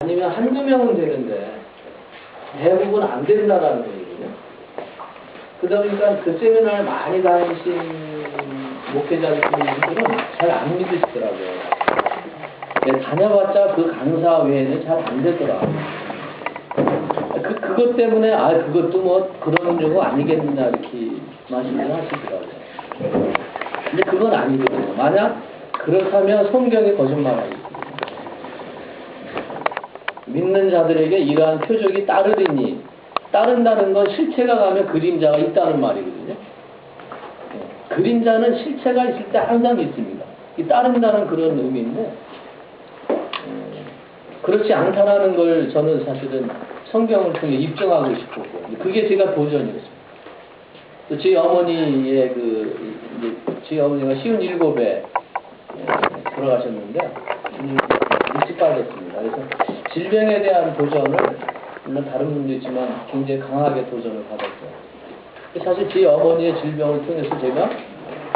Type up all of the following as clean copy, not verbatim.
아니면 한두 명은 되는데 대부분 안 된다라는 얘기거든요. 그러다 보니까 그 세미나를 많이 다니신 목회자들은 잘 안 믿으시더라고요. 다녀봤자 그 강사 외에는 잘 안 되더라. 그것 때문에 그것도 뭐 그런 거 아니겠느냐 이렇게 말씀을 하시더라고요. 근데 그건 아니거든요. 만약 그렇다면 성경이 거짓말하거든요. 믿는 자들에게 이러한 표적이 따르리니, 따른다는 건 실체가 가면 그림자가 있다는 말이거든요. 그림자는 실체가 있을 때 항상 있습니다. 이 따른다는 그런 의미인데, 그렇지 않다라는 걸 저는 사실은 성경을 통해 입증하고 싶었고, 그게 제가 도전이었습니다. 제 어머니의 제 어머니가 57에 돌아가셨는데, 일찍 빠졌습니다. 그래서 질병에 대한 도전을, 물론 다른 분도 있지만 굉장히 강하게 도전을 받았어요. 사실 제 어머니의 질병을 통해서 제가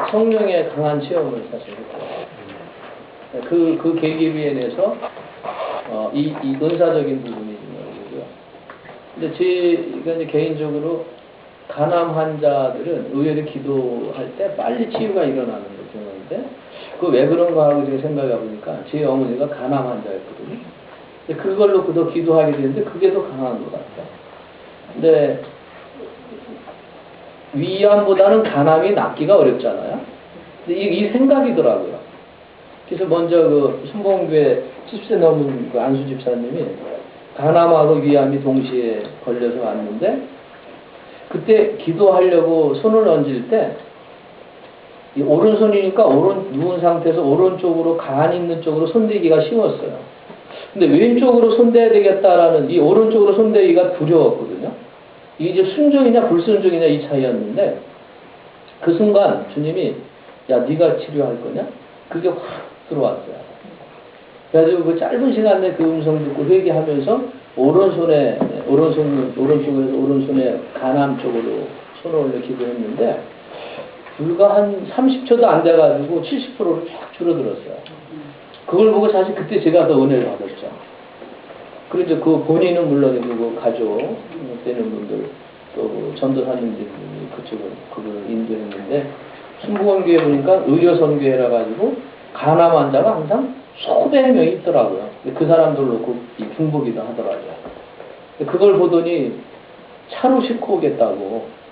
성령의 강한 체험을 사실 했어요. 그 계기에 대해서 이 은사적인 부분이 있고요. 근데 제가 이제 개인적으로 간암 환자들은 의외로 기도할 때 빨리 치유가 일어나는 걸 경험인데, 그 왜 그런가 하고 제가 생각해 보니까 제 어머니가 간암 환자였거든요. 그걸로 더 기도하게 되는데 그게 더 강한 것 같아요. 근데 위암보다는 간암이 낫기가 어렵잖아요. 근데 이 생각이더라고요. 그래서 먼저 그 순봉교회 10세 넘은 그 안수 집사님이 간암하고 위암이 동시에 걸려서 왔는데, 그때 기도하려고 손을 얹을 때 이 오른손이니까 누운 상태에서 오른쪽으로 간 있는 쪽으로 손대기가 쉬웠어요. 근데 왼쪽으로 손대야 되겠다라는 이 오른쪽으로 손대기가 두려웠거든요. 이게 이제 순종이냐 불순종이냐 이 차이였는데, 그 순간 주님이 야 네가 치료할 거냐? 그게 확 들어왔어요. 그래가지고 그 짧은 시간 내에 그 음성 듣고 회개하면서 오른쪽에서 오른손에 간암 쪽으로 손을 올려 기도했는데, 불과 한 30초도 안 돼가지고 70%로 쫙 줄어들었어요. 그걸 보고 사실 그때 제가 더 은혜를 받았죠. 그래서 그 본인은 물론이고 가족 되는 분들, 또 전도사님들이 그걸 인도했는데, 순복음교회 보니까 의료선교회라 가지고 간암 환자가 항상 수백 명이 있더라고요. 그 사람들로 이 중보기도 하더라고요. 그걸 보더니 차로 싣고 오겠다고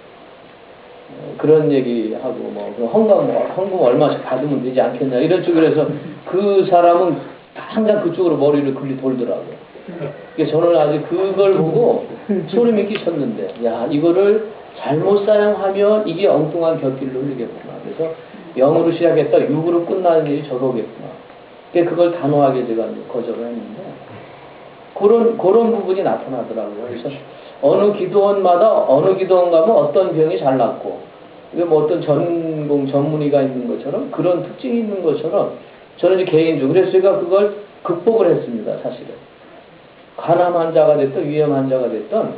그런 얘기하고, 헌금 얼마씩 받으면 되지 않겠냐 이런 쪽으로 해서 그 사람은 항상 그쪽으로 머리를 돌더라고요. 그래서 저는 아직 그걸 보고 소름이 끼쳤는데, 야 이거를 잘못 사용하면 이게 엉뚱한 곁길로 흘리겠구나. 그래서 0으로 시작했다 6으로 끝나는 일이 저거겠구나. 그걸 단호하게 제가 거절을 했는데, 그런 부분이 나타나더라고요. 그래서 어느 기도원마다 어느 기도원 가면 어떤 병이 잘 낫고, 뭐 어떤 전문의가 있는 것처럼, 그런 특징이 있는 것처럼, 저는 이제 개인적으로 그래서 제가 그걸 극복을 했습니다. 사실은 간암 환자가 됐든 위암 환자가 됐든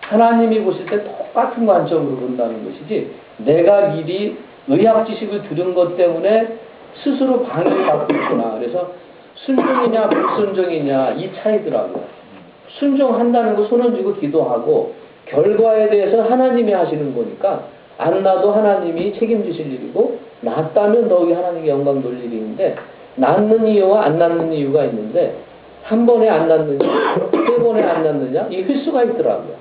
하나님이 보실 때 똑같은 관점으로 본다는 것이지, 내가 미리 의학 지식을 들은 것 때문에 스스로 방해를 받고 있구나. 그래서 순종이냐 불순종이냐 이 차이더라고요. 순종한다는 거 손 얹고 기도하고, 결과에 대해서 하나님이 하시는 거니까 안 나도 하나님이 책임지실 일이고, 낫다면 더욱이 하나님께 영광 돌릴 일인데, 낫는 이유와 안 낫는 이유가 있는데, 한 번에 안 낫느냐 세 번에 안 낫느냐 이 횟수가 있더라고요.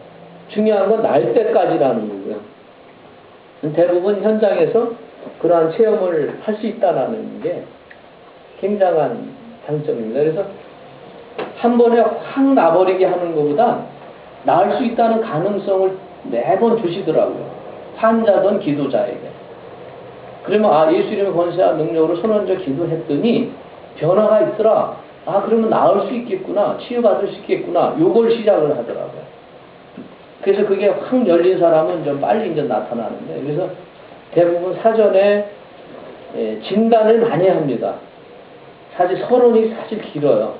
중요한 건 날 때까지라는 거고요. 대부분 현장에서 그러한 체험을 할 수 있다는 게 굉장한 장점입니다. 그래서 한 번에 확 나버리게 하는 것보다 나을 수 있다는 가능성을 매번 주시더라고요. 환자든 기도자에게. 그러면 예수 이름의 권세와 능력으로 손 얹어 기도했더니 변화가 있더라. 그러면 나을 수 있겠구나. 치유받을 수 있겠구나. 요걸 시작을 하더라고요. 그래서 그게 확 열린 사람은 좀 빨리 이제 나타나는데, 그래서 대부분 사전에 진단을 많이 합니다. 사실 서론이 길어요.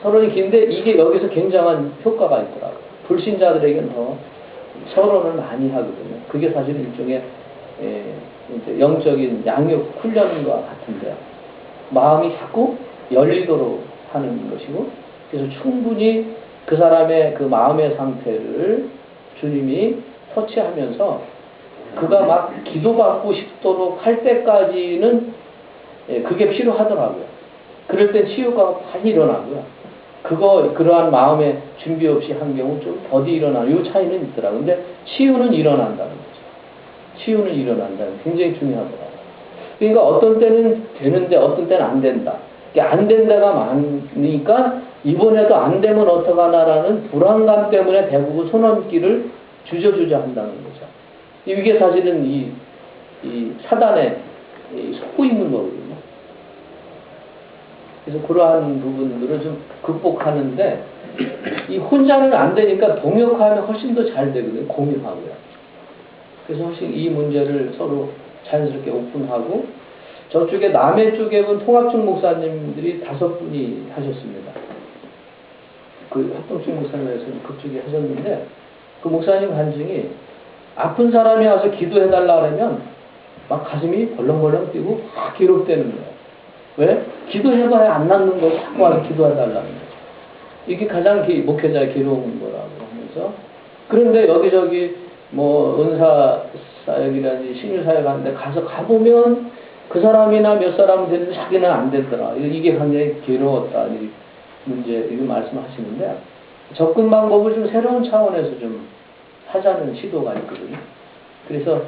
서론이 긴데 이게 여기서 굉장한 효과가 있더라고요. 불신자들에게는 더 서론을 많이 하거든요. 그게 사실 일종의 영적인 양육 훈련과 같은데요. 마음이 자꾸 열리도록 하는 것이고, 그래서 충분히 그 사람의 그 마음의 상태를 주님이 터치하면서 그가 막 기도받고 싶도록 할 때까지는 그게 필요하더라고요. 그럴 때 치유가 많이 일어나고요. 그러한 마음의 준비 없이 한 경우 좀 더디 일어나는 이 차이는 있더라고요. 근데 치유는 일어난다는 거죠. 치유는 일어난다는 게 굉장히 중요하더라고요. 그러니까 어떤 때는 되는데 어떤 때는 안 된다. 안 된다가 많으니까 이번에도 안 되면 어떡하나라는 불안감 때문에 대부분 손언기를 주저주저 한다는 거죠. 이게 사실은 이 사단에 속고 있는 거거든요. 그래서 그러한 부분들을 좀 극복하는데 이 혼자는 안 되니까 동역하면 훨씬 더 잘 되거든요. 공유하고요. 그래서 훨씬 이 문제를 서로 자연스럽게 오픈하고 저쪽에 남해 쪽에 본 통합중 목사님들이 5분이 하셨습니다. 그 합동중 목사님에서는 그쪽에 하셨는데 그 목사님 간증이 아픈 사람이 와서 기도해달라 그러면 막 가슴이 벌렁벌렁 뛰고 막 기록되는 거예요. 왜? 기도해봐야 안 낫는 걸 자꾸 와서 기도해달라는 거죠. 이게 가장 목회자의 괴로운 거라고 하면서 그런데 여기저기 뭐 은사사역이라든지 신유사역 하는데 가보면 그 사람이나 몇 사람은 되는데 자기는 안 됐더라. 이게 굉장히 괴로웠다. 이 문제, 이거 말씀하시는데 접근 방법을 좀 새로운 차원에서 좀 하자는 시도가 있거든요. 그래서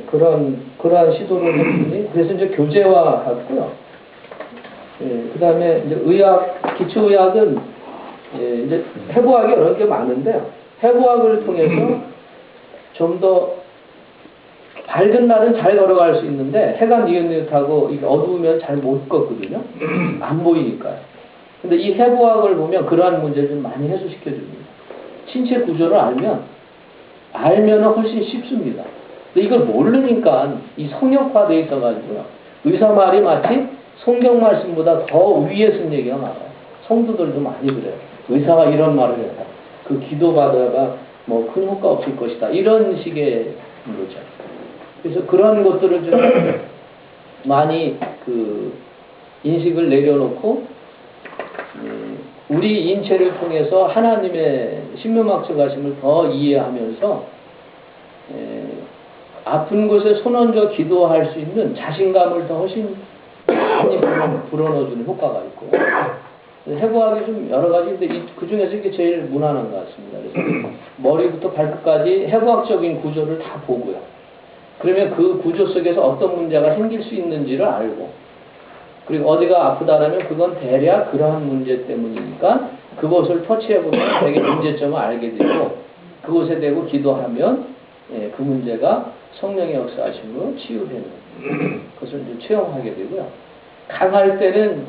그러한 시도를 했더니 그래서 이제 교제화하고요. 그 다음에 이제 기초의학은 이제 해부학이 여러 개 많은데요. 해부학을 통해서 좀 더 밝은 날은 잘 걸어갈 수 있는데 해가 니긋니긋하고 어두우면 잘 못 걷거든요. 안 보이니까요. 근데 이 해부학을 보면 그러한 문제를 좀 많이 해소시켜 줍니다. 신체 구조를 알면 훨씬 쉽습니다. 근데 이걸 모르니까 이 성역화되어 있어가지고요. 의사 말이 마치 성경 말씀보다 더 위에 쓴 얘기가 많아요. 성도들도 많이 그래요. 의사가 이런 말을 해요. 그 기도받아가 뭐 큰 효과 없을 것이다. 이런 식의 거죠. 그래서 그런 것들을 좀 많이 인식을 내려놓고 우리 인체를 통해서 하나님의 신묘막측 하심을 더 이해하면서 아픈 곳에 손 얹어 기도할 수 있는 자신감을 더 훨씬 많이 불어넣어주는 효과가 있고 해부학이 좀 여러 가지인데 그 중에서 이게 제일 무난한 것 같습니다. 그래서 머리부터 발끝까지 해부학적인 구조를 다 보고요. 그러면 그 구조 속에서 어떤 문제가 생길 수 있는지를 알고 그리고 어디가 아프다라면 그건 대략 그러한 문제 때문이니까 그것을 터치해보면 되게 문제점을 알게 되고 그곳에 대고 기도하면 그 문제가 성령의 역사하심으로 치유되는 것을 이제 체험하게 되고요. 강할 때는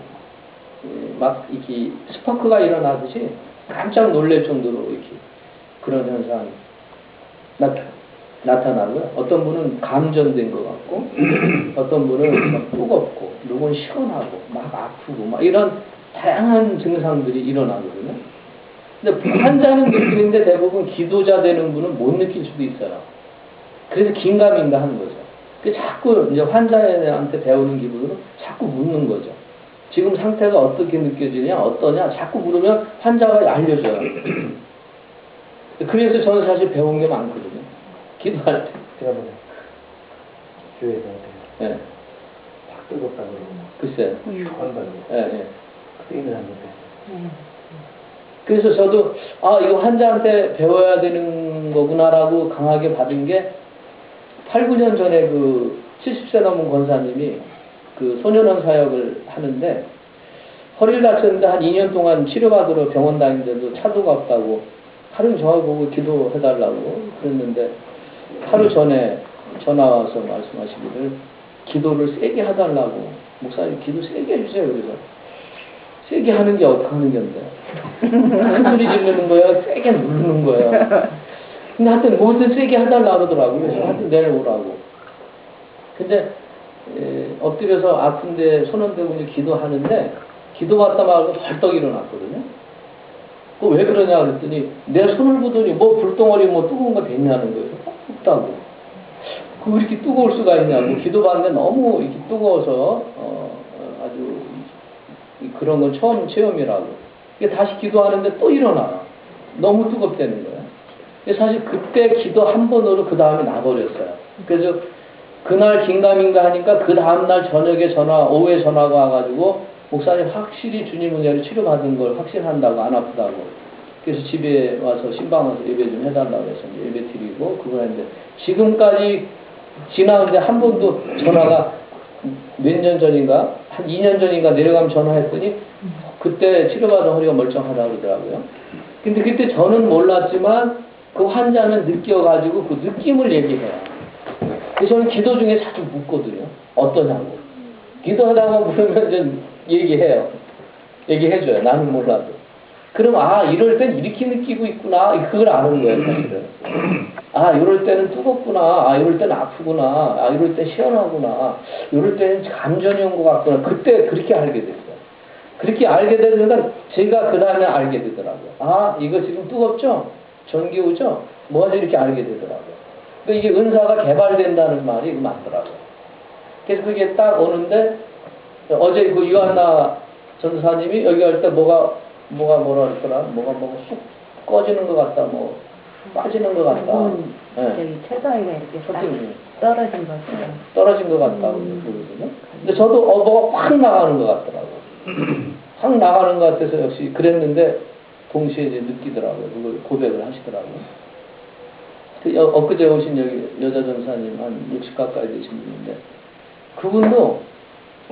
막 이렇게 스파크가 일어나듯이 깜짝 놀랄 정도로 이렇게 그런 현상 나타나고요. 어떤 분은 감전된 것 같고, 어떤 분은 막 뜨겁고, 누군 시원하고, 막 아프고, 막 이런 다양한 증상들이 일어나거든요. 근데 환자는 느끼는데 대부분 기도자 되는 분은 못 느낄 수도 있어요. 그래서 긴가민가 하는 거죠. 그 자꾸 이제 환자한테 배우는 기분으로 자꾸 묻는 거죠. 지금 상태가 어떻게 느껴지냐, 어떠냐, 자꾸 물으면 환자가 알려줘요. 그래서 저는 사실 배운 게 많거든요. 기도할 때. 제가 보면 교회에서 예. 확 뜨겁다 그러고 글쎄요. 시원하다고 예. 그때 일어난 것도 그래서 저도 이거 환자한테 배워야 되는 거구나라고 강하게 받은 게 8, 9년 전에 그 70세 넘은 권사님이 그 소년원 사역을 하는데 허리를 다쳤는데 한 2년 동안 치료받으러 병원 다니는데도 차도가 없다고 하루 저하고 보고 기도해달라고 그랬는데 하루 전에 전화 와서 말씀하시기를 기도를 세게 해달라고 목사님 기도 세게 해주세요. 그래서 세게 하는 게 어떻게 하는 건데 큰 소리 지르는 거예요? 세게 누르는 거예요? 근데 하여튼 뭐든 세게 해달라고 그러더라고요. 그래서 하여튼 내일 오라고. 근데 엎드려서 아픈데 손 얹고 이제 기도하는데 기도받다 말고 벌떡 일어났거든요. 그 왜 그러냐 그랬더니 내 손을 보더니 뭐 불덩어리 뭐 뜨거운 거 됐냐는 거예요. 없다고. 그 왜 이렇게 뜨거울 수가 있냐고. 기도받는데 너무 이렇게 뜨거워서 아주 그런 건 처음 체험이라고. 이게 다시 기도하는데 또 일어나. 너무 뜨겁다는 거야. 사실 그때 기도 한 번으로 그 다음에 나버렸어요. 그래서 그날 긴가민가 하니까 그 다음날 저녁에 오후에 전화가 와가지고 목사님 확실히 주님 은혜로 치료받은 걸 확신한다고, 안 아프다고. 그래서 집에 와서 신방 와서 예배 좀 해달라고 해서 이제 예배 드리고 그거 했는데 지금까지 지나는데 한 번도 전화가 몇 년 전인가 한 2년 전인가 내려가면 전화했더니 그때 치료받은 허리가 멀쩡하다고 그러더라고요. 근데 그때 저는 몰랐지만 그 환자는 느껴가지고 그 느낌을 얘기해요. 그래서 저는 기도 중에 자주 묻거든요. 어떠냐고. 기도하다가 물으면 좀 얘기해요. 얘기해줘요. 나는 몰라도. 그럼 이럴 땐 이렇게 느끼고 있구나. 그걸 아는 거예요, 사실은. 이럴 때는 뜨겁구나. 이럴 때는 아프구나. 이럴 때 시원하구나. 이럴 때는 감전이 온 것 같구나. 그때 그렇게 알게 됐어요. 그렇게 알게 되니까 제가 그 다음에 알게 되더라고요. 이거 지금 뜨겁죠? 전기 오죠? 뭐가 이렇게 알게 되더라고요. 그러니까 이게 은사가 개발된다는 말이 맞더라고요. 그래서 그게 딱 오는데 어제 그 유한나 전사님이 여기 할 때 뭐가 뭐라 그랬더라? 뭐가 쑥 꺼지는 것 같다, 뭐 빠지는 것 같다. 저기 최다이가 이렇게 딱 떨어진 것 같아요. 떨어진 것 같다고 그러거든요. 근데 저도 뭐가 확 나가는 것 같더라고요. 확 나가는 것 같아서 역시 그랬는데 동시에 이제 느끼더라고요. 그걸 고백을 하시더라고요. 엊그제 오신 여기 여자 전사님 한 60 가까이 되신 분인데 그분도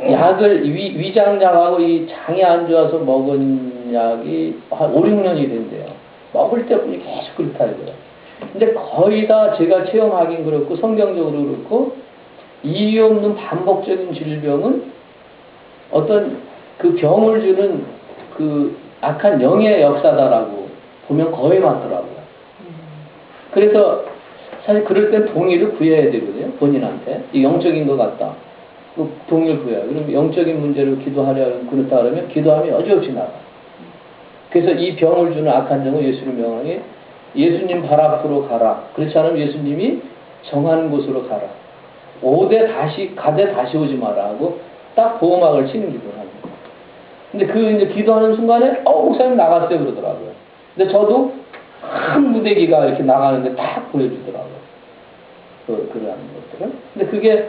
약을 위장약하고 이 장이 안 좋아서 먹은 약이 한 5, 6년이 된대요. 먹을 때뿐이 계속 그렇다 이거예요. 근데 거의 다 제가 체험하긴 그렇고 성경적으로 그렇고 이유 없는 반복적인 질병은 어떤 그 병을 주는 그 악한 영의 역사다라고 보면 거의 맞더라고요. 그래서 사실 그럴 땐 동의를 구해야 되거든요. 본인한테. 이 영적인 것 같다. 그 동의를 구해요. 그럼 영적인 문제를 기도하려면 그렇다 그러면 기도하면 여지없이 나가. 그래서 이 병을 주는 악한 영을 예수님 명하니 예수님 발 앞으로 가라. 그렇지 않으면 예수님이 정한 곳으로 가라. 가되 다시 오지 마라 하고 딱 보호막을 치는 기도를 합니다. 근데 그 이제 기도하는 순간에 목사님 나갔어요 그러더라고요. 근데 저도 큰 무대기가 이렇게 나가는데 딱 보여주더라고요. 그러한 것들을. 근데 그게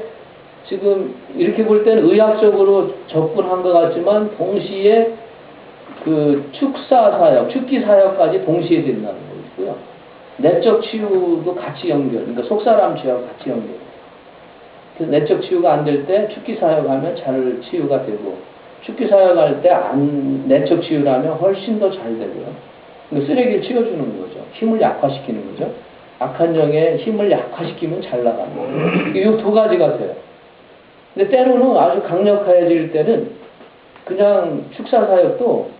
지금 이렇게 볼 때는 의학적으로 접근한 것 같지만 동시에 그 축기 사역까지 동시에 된다는 거고요. 내적 치유도 같이 연결, 그러니까 속사람 치유하고 같이 연결. 그래서 내적 치유가 안 될 때 축기 사역하면 잘 치유가 되고, 축기 사역할 때 내적 치유라면 훨씬 더 잘 되고요. 그러니까 쓰레기를 치워주는 거죠. 힘을 약화시키는 거죠. 악한 영의 힘을 약화시키면 잘 나가는 거예요. 이 두 가지가 돼요. 근데 때로는 아주 강력해질 때는 그냥 축사사역도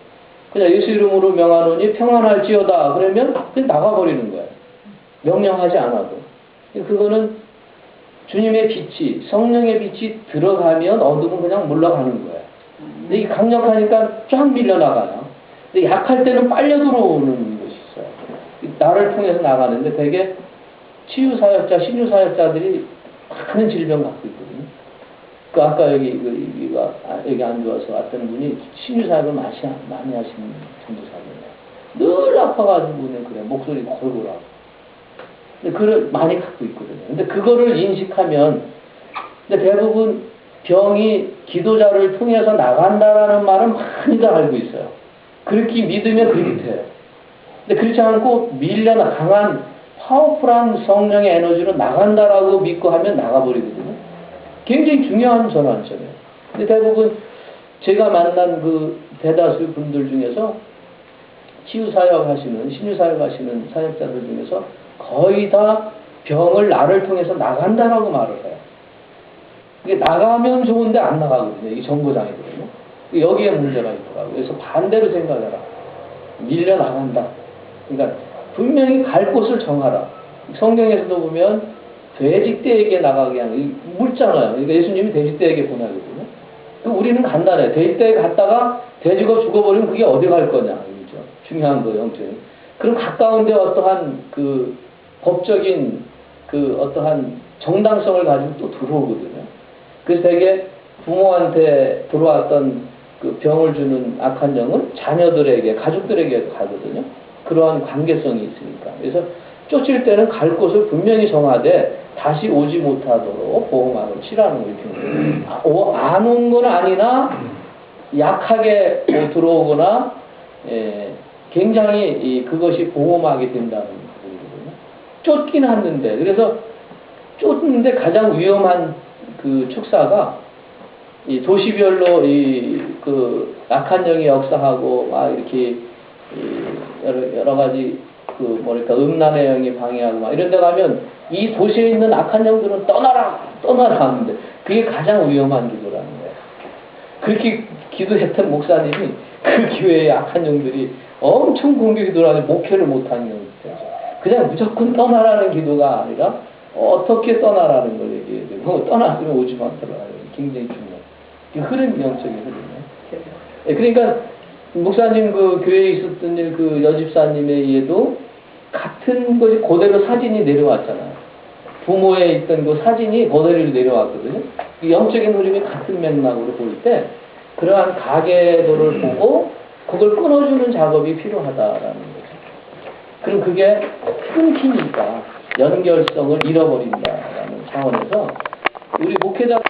그냥 예수 이름으로 명하노니 평안할지어다 그러면 그냥 나가버리는 거예요. 명령하지 않아도. 그거는 주님의 빛이, 성령의 빛이 들어가면 어둠은 그냥 물러가는 거예요. 근데 이 강력하니까 쫙 밀려나가요. 근데 약할 때는 빨려 들어오는 것이 있어요. 나를 통해서 나가는데 되게 치유사역자, 신유사역자들이 많은 질병 갖고 있거든요. 아까 여기 안 좋아서 왔던 분이 신유사역을 많이 하시는 전도사님이에요. 늘 아파가지고 그래. 목소리 골골하고. 근데 그걸 많이 갖고 있거든요. 근데 그거를 인식하면, 근데 대부분 병이 기도자를 통해서 나간다라는 말은 많이들 알고 있어요. 그렇게 믿으면 그렇게 돼요. 근데 그렇지 않고 강한 파워풀한 성령의 에너지로 나간다라고 믿고 하면 나가버리거든요. 굉장히 중요한 전환점이에요. 근데 대부분 제가 만난 그 대다수 분들 중에서 치유사역 하시는, 신유사역 하시는 사역자들 중에서 거의 다 병을 나를 통해서 나간다라고 말을 해요. 이게 나가면 좋은데 안 나가거든요. 이게 정거장이거든요. 여기에 문제가 있더라고요. 그래서 반대로 생각해라. 밀려나간다. 그러니까 분명히 갈 곳을 정하라. 성경에서도 보면 돼지떼에게 나가게 하는, 묻잖아요. 그러니까 예수님이 돼지떼에게 보내거든요. 우리는 간단해. 돼지떼에 갔다가 돼지가 죽어버리면 그게 어디 갈 거냐. 그죠? 중요한 거예요, 영적인. 그럼 가까운데 어떠한 그 법적인 그 어떠한 정당성을 가지고 또 들어오거든요. 그래서 되게 부모한테 들어왔던 그 병을 주는 악한 영은 자녀들에게, 가족들에게 가거든요. 그러한 관계성이 있으니까. 그래서 쫓을 때는 갈 곳을 분명히 정하되 다시 오지 못하도록 보호막을 치라는 거예요. 안 온 건 아니나 약하게 들어오거나 굉장히 그것이 보호막이 된다는 거거든요. 쫓긴 하는데, 그래서 쫓는데 가장 위험한 그 축사가 이 도시별로 그 악한 영이 역사하고 막 이렇게 여러 가지 그 뭐랄까 음란의 영이 방해하고 막 이런 데 가면 이 도시에 있는 악한 영들은 떠나라 하는데 그게 가장 위험한 기도라는 거예요. 그렇게 기도했던 목사님이 그 교회의 악한 영들이 엄청 공개 기도를 하는데 목회를 못하는 경우가 있어요. 그냥 무조건 떠나라는 기도가 아니라 어떻게 떠나라는 걸 얘기해야 되고 떠났으면 오지 마더라. 굉장히 중요해요. 이 흐름, 영적인 흐름이에요. 그러니까 목사님 그 교회에 있었던 일 그 여집사님에 의해도 같은 것이 그대로 사진이 내려왔잖아요. 부모에 있던 그 사진이 그대로 내려왔거든요. 이 영적인 흐름이 같은 맥락으로 보일 때 그러한 가계도를 보고 그걸 끊어주는 작업이 필요하다라는 거죠. 그럼 그게 끊기니까 연결성을 잃어버린다라는 차원에서 우리 목회자